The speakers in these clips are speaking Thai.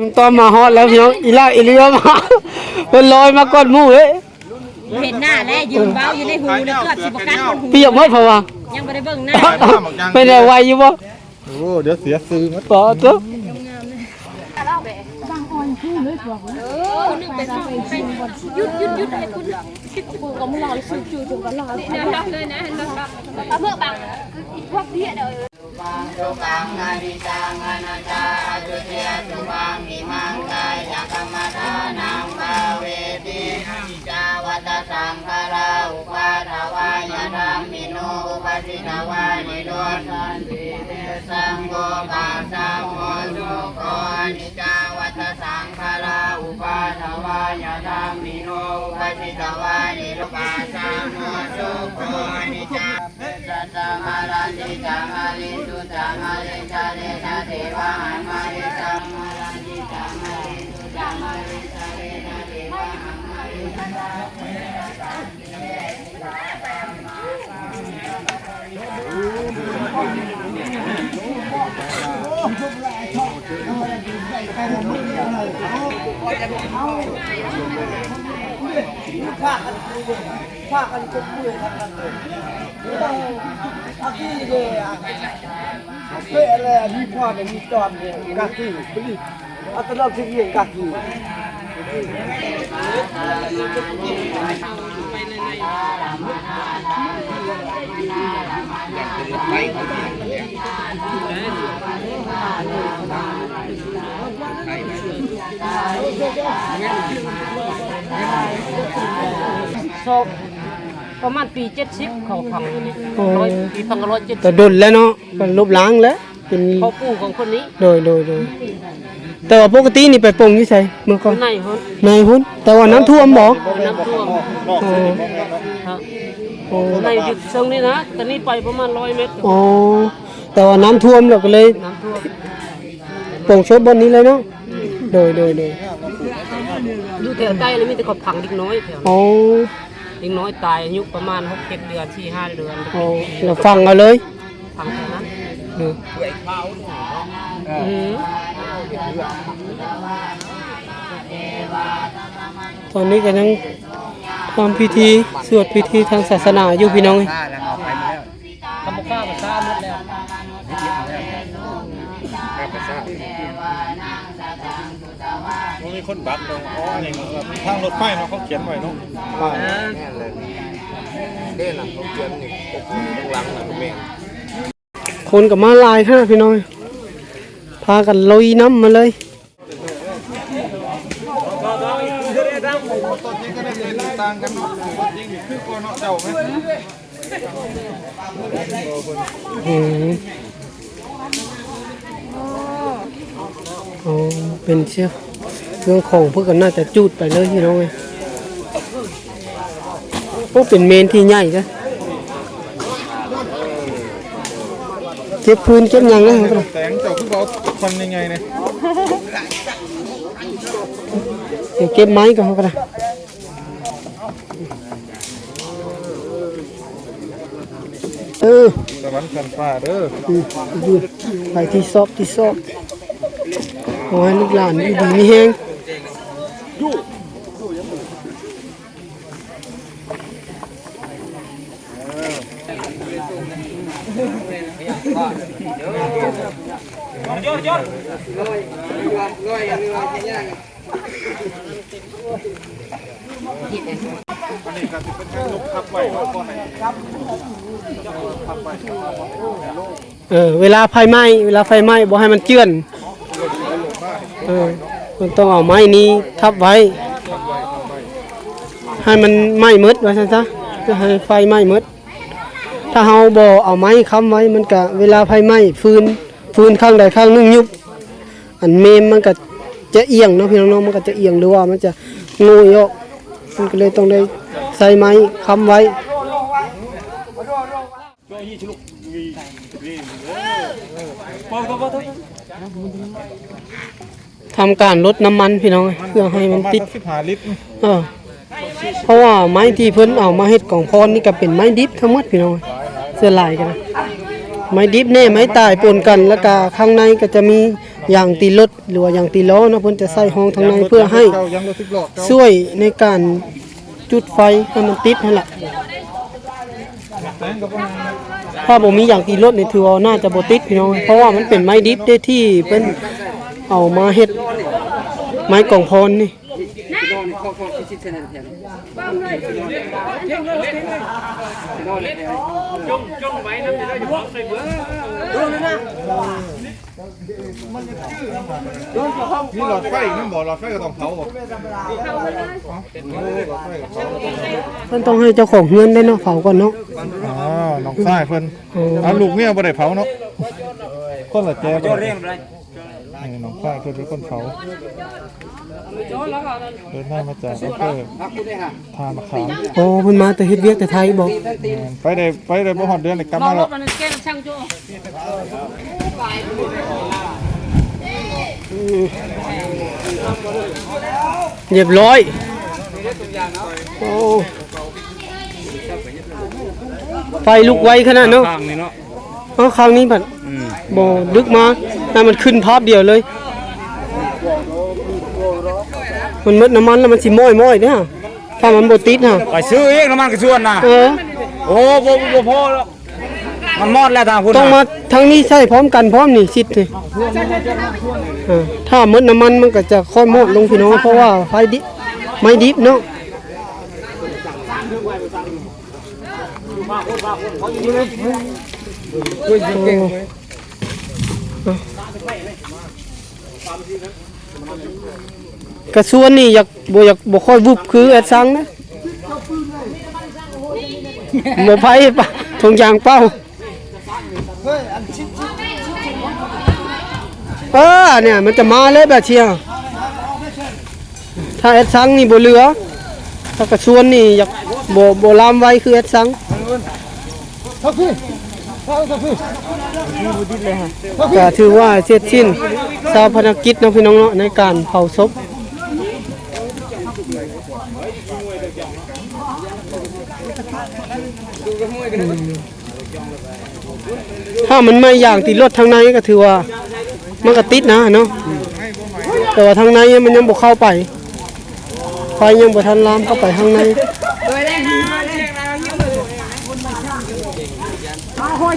ตอนมาฮอดแล้วพี่น้องอีลากอีเลียมาเป็นลอยมาก้อนหมูเฮ้ยเห็นหน้าแล้วยืนเบ้าอยู่ในหูในเกือบสิบกันหูเปียกหมดเพราะว่ายังไม่ได้เบิ่งหน้าเป็นอะไรไวอยู่บ่โอ้เดี๋ยวเสียซื้อมั้ยต่อตัวยุดให้คุณกูก็มึงรอเลยสู้จู่ๆก็รอเลยนะเพื่อบังพวกเหี้ยเด้อสุขังนาดิจังอนันตาจุเทียสุวังอิมังกายกรรมฐานังภาเวติจาวัตสังฆราอุปาทวายธรรมิโนอุปสิทวานิโรสันติเตสังโฆปาสาโมสุโคนิจาวัตสังฆราอุปาทวายธรรมิโนอุปสิทวานิโรปาสาโมสุโคนิจาสัตตมาราติจังอาลิสุจังอาลิชาเดนะเทวะหันมาริจังมาราติจังอาลิสุจังอาลิชาเดนะเทวะหันมาริจังพากันคุกมือกันเลยอากี้เลยเป๊ะเลยมีพ่อเนี่ยมีจอมเนี่ยกากี้ไปดิอัตราที่เรียนกากี้ศพประมาณปี70เขาพังนี่ปี1970แต่ดุลแล้วเนาะเป็นรูปล้างแล้วเป็นเขาปู่ของคนนี้โดยแต่ว่าปกตินี่ไปปงอยู่ไสเมื่อก่อนในหุ้นแต่ว่าน้ำท่วมบ่น้ำท่วมครับในจุดตรงนี้นะตอนนี้ไปประมาณ100 เมตรอ๋อแต่ว่าน้ำท่วมเราก็เลยน้ำท่วมปงชดบนนี้เลยเนาะโดยอยู่แถวใต้เลยมีแต่เขาพังเล็กน้อยแถวอ๋อเล็กน้อยตายอายุประมาณ6-7 เดือน 4-5 เดือนอ๋อเราฟังเอาเลยฟังแค่นั้นตอนนี้ก็ยังทำพิธีสวดพิธีทางศาสนาอยู่พี่น้องคำบอกข้าภาษาหมดแล้วมันมีคนบักเนาะอ๋ออันนี้ทางรถไฟเนาะเขาเขียนไว้เนาะเด้หลังเขาเขียนนี่ตรงหลังน่ะแม่คนกับมาลายค่ะพี่น้องพากันลุยน้ำมาเลยต้นนี้ก็ได้เป็นต่างกันเนาะยิ่งคือกว่าเนาะเจ้ามั้ยอ๋อเป็นเชือกเครื่องของพวกกันน่าจะจูดไปเลยพี่น้องเลยพวกเป็นเมนที่ใหญ่จ้ะเก็บพื้นเก็บยังนะครับแสงเจ้าคือบอกคนยังไงเนี่ยเดี๋ยวเก็บไม้ก่อนก็ได้ตะวันสันฟ้าเด้อยืดไปที่ซอกโอ้ยลูกหลานดีมีแห้งเวลาไฟไหม้บ่ให้มันเจือนมันต้องเอาไม้นี้ทับไว้ให้มันไหม้มืดไว้ซะเพื่อให้ไฟไหม้มืดถ้าเฮาบ่เอาไม้ค้ำไว้มันก็เวลาไฟไหม้ฟืนข้างใดข้างนึงยุบอันเมมมันก็จะเอียงเนาะพี่น้องมันก็จะเอียงหรือว่ามันจะงูยออกมันก็เลยต้องได้ใส่ไม้ค้ำไว้ทำการลดน้ำมันพี่น้องเพื่อให้มันติดเพราะว่าไม้ที่เพิ่นเอามาเฮ็ดของพรนี่ก็เป็นไม้ดิบทั้งหมดพี่น้องเสื้อลายกันนะ ไม้ดิบเนี่ยไม้ตายปนกันแล้วก็ข้างในก็จะมี อย่างตีรถหรือว่าอย่างตีล้อเนาะเพิ่นจะใส่ห้องทางในเพื่อให้ เก่ายังรถ10ล้อเก่า ช่วยในการจุดไฟให้มันติดนั่นแหละถ้าบ่มีอย่างตีรถนี่ถือว่าน่าจะบ่ติดพี่น้องเพราะว่ามันเป็นไม้ดิบได้ที่เพิ่นเอามาเฮ็ดไม้กองพรนี่มีหลอดไฟอีกนำบ่หลอดไฟก็ต้องเผาบ่ เพิ่นต้องให้เจ้าของเฮือนได้เนาะเผาก่อนเนาะ อ๋อน้องชายเพิ่นเอาลูกเมียบ่ได้เผาเนาะคนละแจบ่ได้นี่น้องชายเพิ่นเป็นคนเผาเดินทางมาจากอำเภอท่ามะขาม โอ้เพิ่นมาแต่เฮ็ดเวียกแต่ไทยบ่ ไปได้บ่ฮอดเดือนนี่กลับมาแล้ว เรียบร้อยโอ้ไฟลุกไวขนาดเนาะ ข้างนี่เนาะ เอาคราวนี้บัดบ่ดึกมาให้มันขึ้นภาพเดียวเลยมันหมดน้ำมันแล้วมันสิม้อยๆเด้อถ้ามันบ่ติดฮะ ไปซื้อเองน้ำมันกระชวนน่ะ เออ โอ้บ่พอแล้วมันมอดแล้วทางคุณ ต้องมาทั้งนี้ใช้พร้อมกันพร้อมนี่สินี่ถ้าหมดน้ำมันมันก็จะค่อยหมดลงพี่น้องเพราะว่าไฟดิบไม่ดิบเนาะกระส่วนนี่อยากบ่ค่อยวุบคือแอดซังนะบ่ไผปะทงยางเป้าเนี่ยมันจะมาเลยแบบเชียวถ้าแอดซังนี่บ่เหลือถ้ากระส่วนนี่อยากบ่ลามไว้คือแอดซังก็ถือว่าเสร็จสิ้นชาวภารกิจน้องพี่น้องเนาะในการเผาศพถ้ามันไม่อย่างติดรถทางในก็ถือว่ามันก็ติดนะเนาะแต่ว่าทางในมันยังบ่เข้าไปไฟยังบ่ทันลามเข้าไปข้างในข้างหัว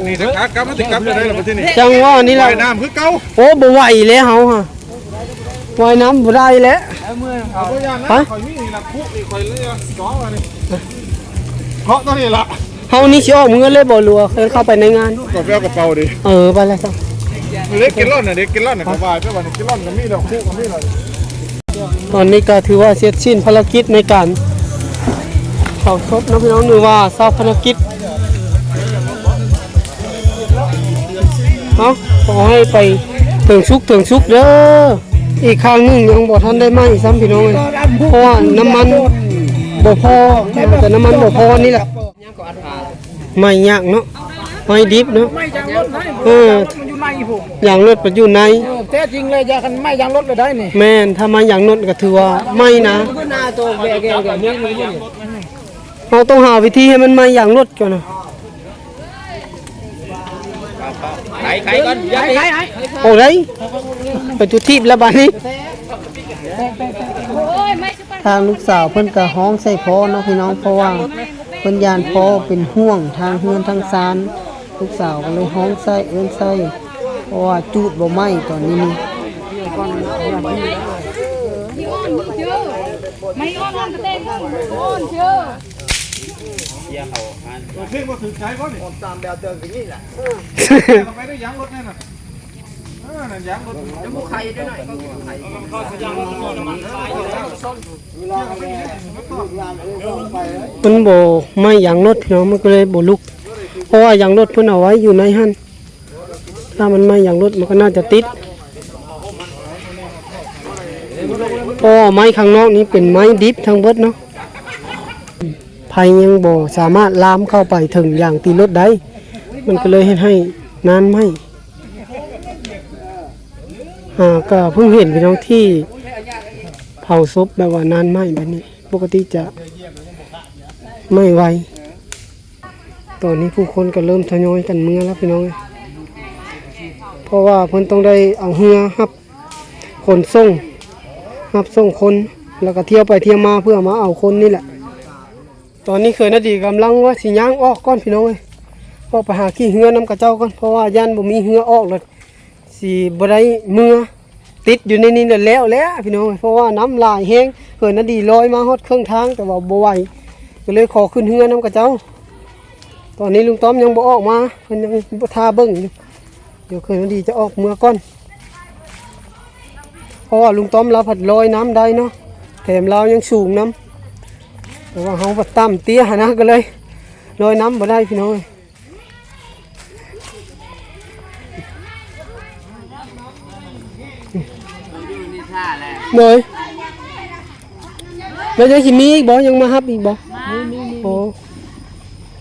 นี่ถ้ากลับมาติกลับได้แล้วประเทศนี้ จังว่านี่แหละ ว่ายน้ำคือเก่า โอ้บ่ไหวแล้วเฮาฮะว่ายน้ำบ่ได้แล้ว เอาบ่ย่านนะข่อยมีนี่ล่ะคุนี่ข่อยเลยจ่อว่านี่เคาะตัวนี้ล่ะ เฮานี่สิออกมือเลยบ่รัวเคยเข้าไปในงาน ก็ไปเอากระเป๋าดิ ไปแล้วจ้ะ เด็กกินร่อนน่ะเด็กกินร่อนน่ะก็ว่าไปว่านี่กินร่อนก็มีแล้วคุก็มีแล้ว ตอนนี้ก็ถือว่าเสร็จสิ้นภารกิจในการเผาศพนะพี่น้องหรือว่าทราบภารกิจขอให้ไปถึงสุกเด้ออีกครั้งหนึงยังบ่ทันได้ไหมซ้ำพี่น้องเลยเพราะว่าน้ำมันบ่พอแต่น้ำมันบ่พอนี่แหละไม่ยากเนาะไม่ดิบเนาะ ไม่ยางรถนะ มันอยู่ในผมอย่างรถมันอยู่ใน แท้จริงเลยยาคันไม่ยางรถเลยได้นี่ แม่นถ้ามาอย่างรถก็ถือว่าไม่นะ หน้าตัวแก่ๆแบบนี้นี่ เราต้องหาวิธีให้มันมาอย่างรถก่อนนะ ไขก่อนอย่าไป โอ้ไรไปจุดทีบแล้วบ้านนี้ ทางลูกสาวเพิ่นก็ห้องใส่พ่อเนาะพี่น้องเพราะว่าเพิ่นยานพ่อเป็นห่วงทางเฮือนทางซานลูกสาวก็เลยห้องใส่เอิ้นใส่เพราะว่าจูดบ่ไหม้ตอนนี้นี่ ไม่อ้อนมันเต้นอ้อนเชื่อ เพ่งบ่ถึงใจบ่นี่ตามแบบเดิมอย่างนี้แหละไปได้ยางรถแน่น่ะนั่นยางรถจะบ่ไข่ได้หน่อยก็สิยางรถน้ำมันไฟ มันบ่ไหม้อย่างรถพี่น้องมันก็เลยบ่ลุกเพราะว่าอย่างรถเพิ่นเอาไว้อยู่ในหั่นถ้ามันไหม้อย่างรถมันก็น่าจะติดเพราะว่าไม้ข้างนอกนี้เป็นไม้ดิบทั้งเบิดเนาะไผยังบ่สามารถลามเข้าไปถึงอย่างตีรถได้มันก็เลยเฮ็ดให้นานไหม้ก็เพิ่งเห็นพี่น้องที่เผาศพแบบว่านานไหม้แบบนี้ปกติจะ ไม่ไหวตอนนี้ผู้คนก็เริ่มทยอยกันเมื่อแล้วพี่น้องเพราะว่าเพิ่นต้องได้เอาเรือรับคนส่งรับส่งคนแล้วก็เที่ยวไปเที่ยวมาเพื่อมาเอาคนนี่แหละตอนนี้เคยนาดีกำลังว่าสิย่างออกก่อนพี่น้องออกไปหาขี้เหือน้ำกระเจ้าก่อนเพราะว่าย่านบ่มีเหือออกเลยสิบ่ได้เมื่อติดอยู่ในนี้แล้วพี่น้องเพราะว่าน้ำลายแห้งเคยนาดีลอยมาฮอดครึ่งทางแต่ว่าบ่ไหวก็เลยขอขึ้นเหือน้ำกระเจ้าตอนนี้ลุงต้อมยังบ่ออกมาเพิ่นยังบ่ท่าเบิ่งอยู่เดี๋ยวเคยนาดีจะออกเมื่อก่อนเพราะว่าลุงต้อมเราผัดลอยน้ำได้เนาะแถมเรายังสูงน้ำแต่ว่าเฮาบัดต่ำเตี้ยนะก็เลยลอยน้ำบ่ได้พี่น้องเลยแล้วยังสิมีอีกบ่ยังมาฮับอีกบ่โอ้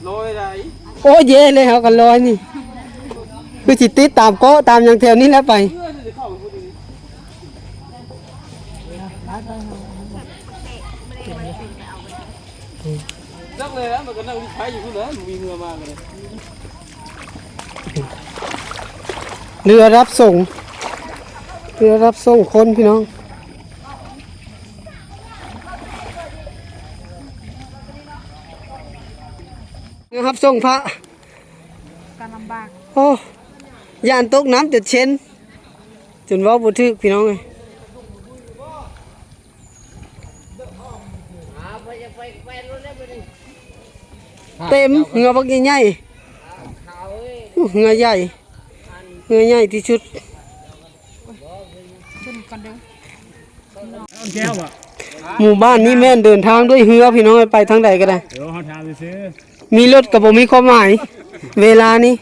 ลอยได้ โอ้เย่เลยเขากันลอยนี่คือสิติดตามเกาะตามอย่างแถวนี้แล้วไปจักเลยนะมันก็นั่งใช้อยู่พุ่นเลยมีเรือมาเลย เรือรับส่งคนพี่น้องนะครับส่งพระ การลำบาก โอ้ยานตกน้ำจนเช่นจนเว่าบุทึกพี่น้องเลยเต็มเหงือบักใหญ่ๆเหงือใหญ่ที่สุด ขึ้นกันเด้อ แก้วอ่ะ หมู่บ้านนี้แม่นเดินทางด้วยเรือพี่น้องไปทางใดก็ได้ เดี๋ยวเขาทำซื้อ มีรถกับบ่มีความหมาย เวลานี้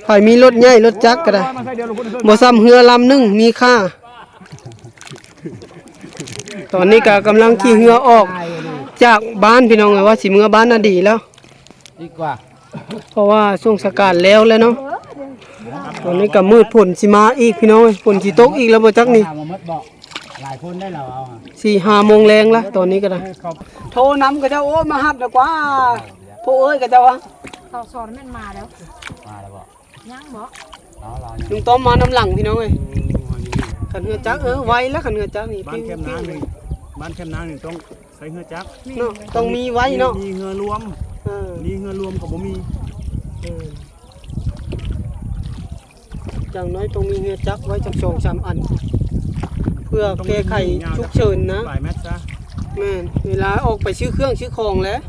ข่อยมีรถใหญ่รถจักรก็ได้บ่ซ้ำเรือลำหนึงมีค่า ตอนนี้ก็กำลังขี่เรือออกจากบ้านพี่น้องเลยว่าสิเมื่อบ้านน่ะดีแล้ว ดีกว่า เพราะว่าช่วงสกาดแล้วเนาะตอนนี้ก็มืดฝนสิมาอีกพี่น้องเอ้ยฝนสิตกอีกแล้วบ่จักนี่ ทำมามัดบอกหลายคนได้แล้วเอา 4-5 โมงแรงละตอนนี้ก็ได้โทรนำก็จะโอ้มาฮับดีกว่าผู้เอ้ยก็จะว่า ต่อสอนแม่นมาแล้ว มาแล้วบอก ยังบ่ ลุงต้อมมาน้ำหลังพี่น้องเอ้ยขันเหือจักไวแล้วขันเหือจักนี่ บ้านแคมน้ำหนึ่งบ้านแคมน้ำหนึ่งต้องใส่เฮือจัก เนาะต้องมีไว้เนาะ มีเฮือรวม เออ มีเฮือรวมกับบ่มี อย่างน้อยต้องมีเหือจักไว้จัก2-3 อัน เพื่อแก้ไขฉุกเฉินนะ ปลายแมทซะ แม่นเวลาออกไปซื้อเครื่องซื้อของแล้ว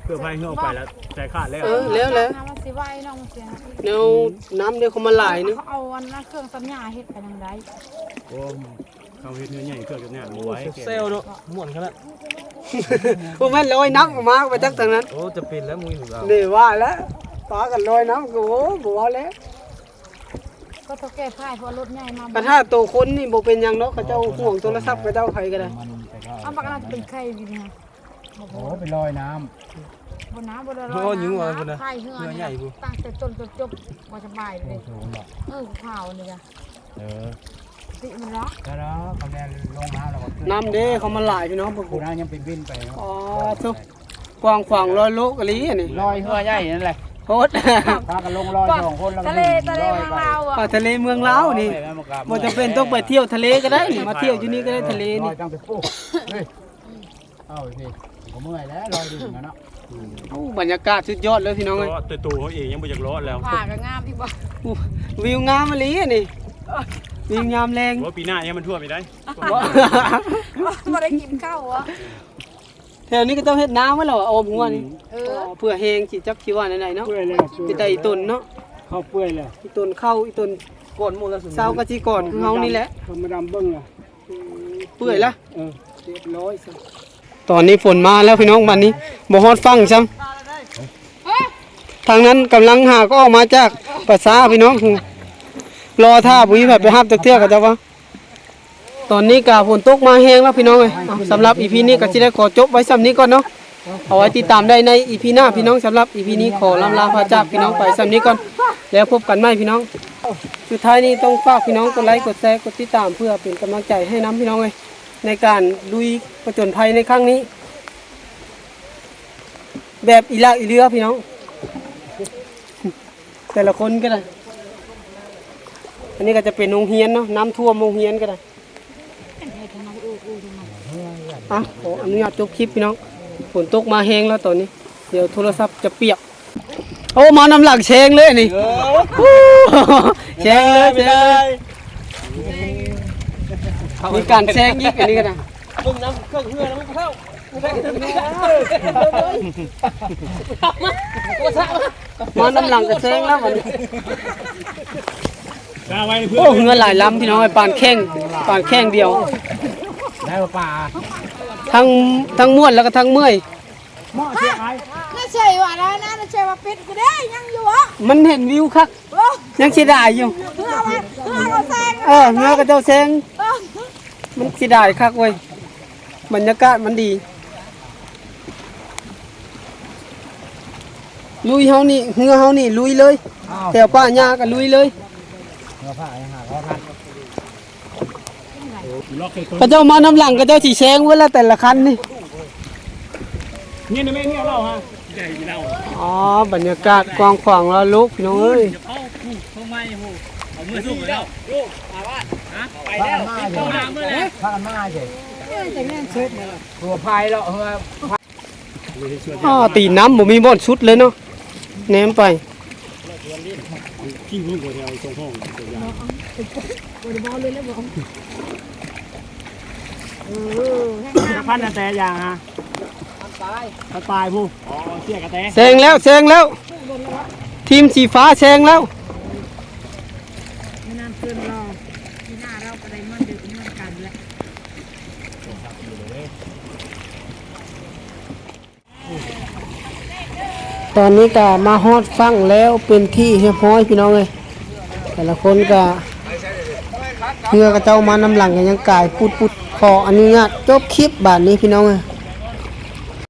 เพื่อพายเฮือออกไปแล้วใจขาดแล้ว แล้ว น้ำมันสิไหวน้องมันเสีย แนวน้ำเดี๋ยวเขามาหลายนึง เขาเอาอันนั้นเครื่องสัญญาเฮ็ดไปทางใด โอ้เขาเฮ็ดเฮือใหญ่เกิดกันเนี่ยรวย เซลล์ด้วยม่วนขนาด พวกแม่นลอยน้ำออกมาไปจักทางนั้น โอ้จะเป็นแล้วมึงถึงเอา นี่ว่าแล้วปลากันลอยน้ำก็โอ้บ่ว่าแล้ว ก็ต้องแก้ไขเพราะรถใหญ่มา แต่ถ้าโตคนนี่บ่เป็นหยังเนาะเขาเจ้าห่วงโทรศัพท์เขาเจ้าไผก็ได้ เอาปากกาจะเป็นไข่วินะ โอ้ไปลอยน้ บนน้ำบนอะไรไข่เหือตั้งแต่ต้นจนจบพอสบายเลย ำสูงหรอ ข่าวนี่จ้ะ ติมันรัก แล้วเขาแม่ลงมาแล้วก็ น้ำเด้เขามาหลายพี่น้องพวก กูน่ายังเป็นวินไป อ๋อทุกกว้างขวางลอยโลกะลีอันนี้ ลอยเฮือใหญ่นั่นแหละ โคตร พากันลงลอย2คนแล้ว ทะเลทะเลทางเราอ่ะ ทะเลเมืองลาวนี่บ่จำเป็นต้องไปเที่ยวทะเลก็ได้นี่มาเที่ยวที่นี่ก็ได้ทะเล ล นี่ อยตั้งแต่ปุ๊บเฮ้ยเอาสิผมเมื่อยแล้วลอยดิ่งเนาะ โอ้บรรยากาศสุดยอดเลยพี่น้องเอ้ย ตัวตัวเขาเองยังไม่อยากรอดแล้ว ผ่าก็งามอีกบ่ วิวงามมะลีอันนี้วิวงามแรง ว่าปีหน้ายังมันท่วมอีกได้ บ่ได้กินข้าวอ่ะ แถวนี้ก็ต้องเฮ็ดน้ำไว้แล้วโอมหัวนี่เพื่อแห้งสิจักสิว่าไหนๆเนาะ เปื่อยเลย ไปแต่อีต้นเนาะ เข้าเปื่อยเลย อีต้นเข้าอีต้น ก่อนหมดแล้วสุด เสากะจิก่อนคือเฮานี่แหละ เขามาดำเบิ้งอ่ะ เปื่อยละเรียบร้อยซะตอนนี้ฝนมาแล้วพี่น้องบัดนี้บ่ฮอดฟังซ้ำทางนั้นกำลังหาก็ออกมาจากภาษาพี่น้องรอท่าปุ๋ยแบบไปฮับตักเทื่อก็จะว่าตอนนี้ก็ฝนตกมาแห้งแล้วพี่น้องเอ้ยสำหรับ EP นี้ก็สิได้ขอจบไว้ซ้ำนี้ก่อนเนาะเอาไว้ติดตามได้ใน EP หน้าพี่น้องสำหรับ EP นี้ขอลำลาพระจากพี่น้องไปซ้ำนี้ก่อนแล้วพบกันใหม่พี่น้องสุดท้ายนี้ต้องฝากพี่น้องกดไลค์กดแชร์กดติดตามเพื่อเป็นกำลังใจให้น้ำพี่น้องเอ้ยในการลุยผจญภัยในครั้งนี้ แบบอีลากอีเรือพี่น้องแต่ละคนก็ได้อันนี้ก็จะเป็นโรงเรียนเนาะน้ำท่วมโรงเรียนก็ได้อ่ะขออนุญาตจบคลิปพี่น้องฝนตกมาแห้งแล้วตอนนี้เดี๋ยวโทรศัพท์จะเปียกโอ้มาน้ำหลังเชงเลยนี่เชงเลยเชงเลยมีการแซงยิกอันนี้ก็ได้ มึงน้ำเครื่องเฮือแล้วมึงเข้ามาน้ำหลังกับแซงแล้ววันนี้ ไว้เพื่อ โอ้เงินหลายลำพี่น้องไอ้ปานแข้งเดียว ได้ป่า ทั้งม้วนแล้วก็ทั้งเมื่อย น่าใช่ว่าแล้วนะน่าใช่ว่าเป็ดก็ได้ยังอยู่อ่ะ มันเห็นวิวคักยังเสียดายอยู่ เพื่อเราแซง เงือกระเจ้าแซงมันเสียดายคักเว้ยบรรยากาศมันดีลุยเฮานี่เฮือเฮานี่ลุยเลยแต่ป้าญาก็ลุยเลย เงาผ้ายังหาเขาทัน กระเจ้ามาน้ำหลังกระเจ้าสีแซงเวลาแต่ละคันนี่ นี่นะแม่นี่เอาเราฮะ อ๋อบรรยากาศกว้างขวางแล้วลูกพี่น้องเอ้ย ไปแล้วเข้ามาเมื่อไหร่พากันมาเฉยตัวพายแล้วเฮ้ย ตีน้ำบ่มีบ่อนชุดเลยเนาะแหนมไป ขี้หุ่นกว่าแถวตรงห้องตัวอย่างพันกระแตยางฮะกระต่ายผู้อ๋อเชี่ยกระแต แซงแล้ว ทีมสีฟ้าแซงแล้วตอนนี้ก็มาฮอดฟังแล้วเป็นที่เรียบร้อยพี่น้องเลยแต่ละคนก็เพื่อกระเจ้ามานำหลังกันยังกายปุดขออนุญาตจบคลิปบาทนี้พี่น้องเลย